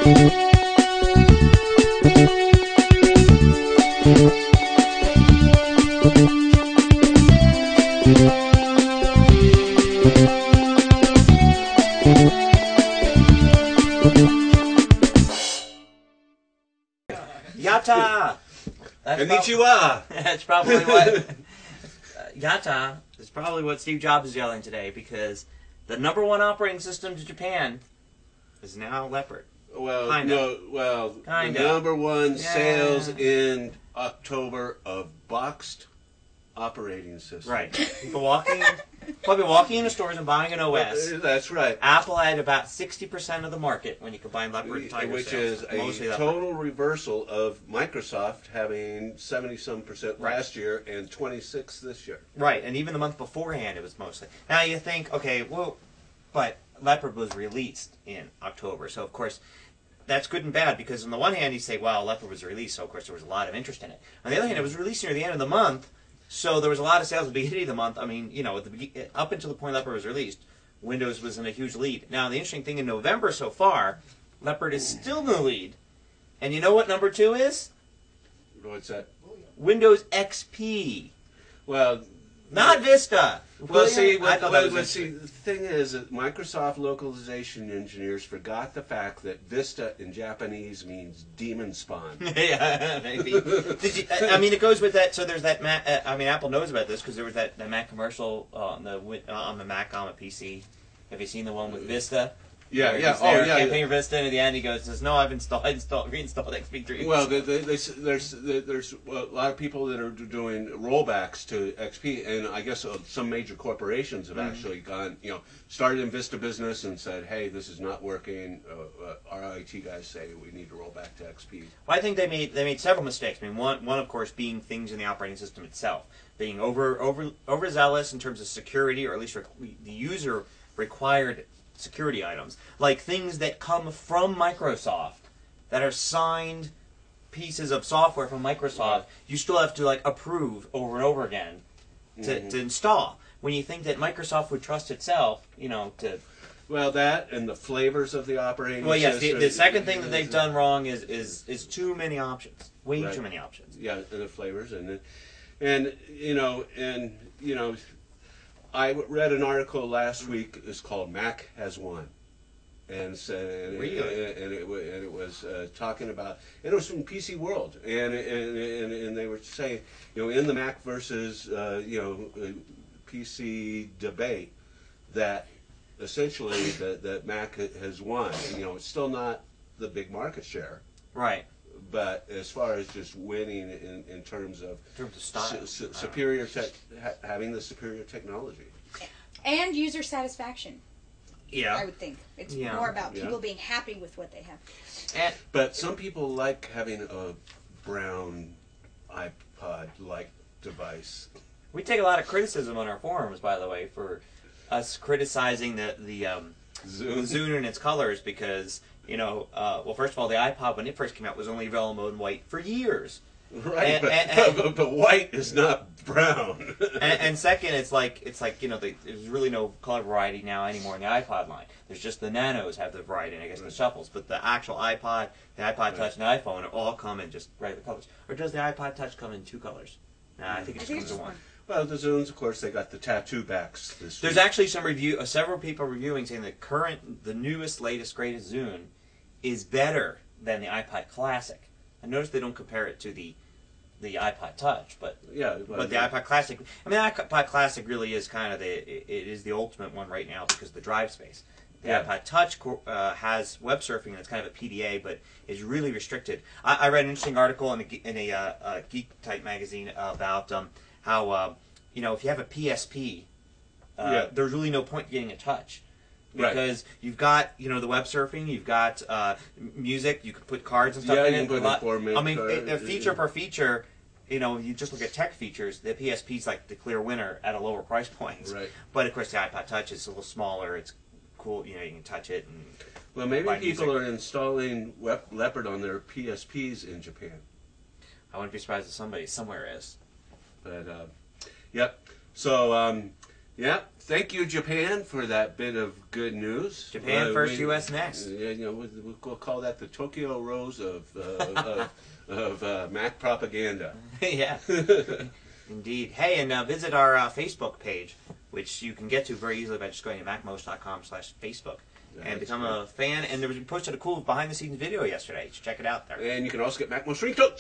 Yata! Konnichiwa! That's probably what... Yata is probably what Steve Jobs is yelling today, because the #1 operating system to Japan is now Leopard. Well, Kinda. no, well, Kinda. the #1 Yeah. sales in October of boxed operating system. Right. People probably walking into stores and buying an OS. That's right. Apple had about 60% of the market when you combine Leopard and Tiger Which sales. is Mostly a Leopard. total reversal of Microsoft having 70-some% Right. last year and 26 this year. Right, and even the month beforehand it was mostly. Now you think, okay, well, but Leopard was released in October, so of course that's good and bad, because on the one hand you say, wow, Leopard was released, so of course there was a lot of interest in it. On the other hand, it was released near the end of the month, so there was a lot of sales at the beginning of the month. I mean, you know, up until the point Leopard was released, Windows was in a huge lead. Now the interesting thing in November so far, Leopard is still in the lead, and you know what #2 is? What's that? Windows XP. Well, Not Vista. Well, see, I thought that was the thing is that Microsoft localization engineers forgot the fact that Vista in Japanese means demon spawn. Yeah, maybe. I mean, it goes with that. So there's that. I mean, Apple knows about this because there was that Mac commercial on the Mac on a PC. Have you seen the one with Vista? Yeah, Where yeah. he's there, Oh, yeah. campaigning for Vista, and at the end he says, "No, I've reinstalled XP3." Well, there's a lot of people that are doing rollbacks to XP, and I guess some major corporations have actually gone, started in Vista business and said, "Hey, this is not working. Our IT guys say we need to roll back to XP." Well, I think they made several mistakes. I mean, one of course being things in the operating system itself, being overzealous in terms of security, or at least the user required security items, like things that come from Microsoft, that are signed pieces of software from Microsoft. You still have to approve over and over again to install. When you think that Microsoft would trust itself, to... Well, that and the flavors of the operating Well, yes, system. the second thing that they've done wrong is too many options. Way Right. too many options. Yeah, and the flavors, and I read an article last week. It's called "Mac Has Won," and it was talking about. And it was from PC World, and they were saying, in the Mac versus PC debate, that essentially that Mac has won. It's still not the big market share, Right. but as far as just winning in terms of style, superior having the superior technology and user satisfaction. Yeah. I would think it's more about people being happy with what they have. But some people like having a brown iPod-like device. We take a lot of criticism on our forums, by the way, for us criticizing the Zune and its colors, because well, first of all, the iPod when it first came out was only available in mode white for years. Right, but white is not brown. and second, it's like there's really no color variety now anymore in the iPod line. There's just the Nanos have the variety, and I guess the Shuffles, but the actual iPod, the iPod Touch, and the iPhone all come in just regular colors. Or does the iPod Touch come in 2 colors? Nah, I think it just comes in 1. Well, the Zunes, of course, they got the tattoo backs this There's week. actually some several people reviewing saying the newest, latest, greatest Zune is better than the iPod Classic. I noticed they don't compare it to the iPod Touch, but the iPod Classic. I mean, the iPod Classic really is kind of it is the ultimate one right now because of the drive space. The iPod Touch has web surfing, and it's kind of a PDA, but is really restricted. I read an interesting article in a Geek Type magazine about how if you have a PSP, there's really no point in getting a Touch. Because you've got the web surfing, you've got music, you could put cards and stuff in it. I mean, feature per feature, you just look at tech features, the PSP's like the clear winner at a lower price point. Right. But of course the iPod Touch is a little smaller, it's cool, you can touch it. And well, maybe people are installing Leopard on their PSPs in Japan. I wouldn't be surprised if somebody somewhere is. But, yep. So, Yep. Thank you, Japan, for that bit of good news. Japan first, U.S. next. We'll call that the Tokyo Rose of Mac propaganda. Yeah, indeed. Hey, and visit our Facebook page, which you can get to very easily by just going to MacMost.com/Facebook and become a fan. And we posted a cool behind-the-scenes video yesterday. So check it out there. And you can also get MacMost ringtones.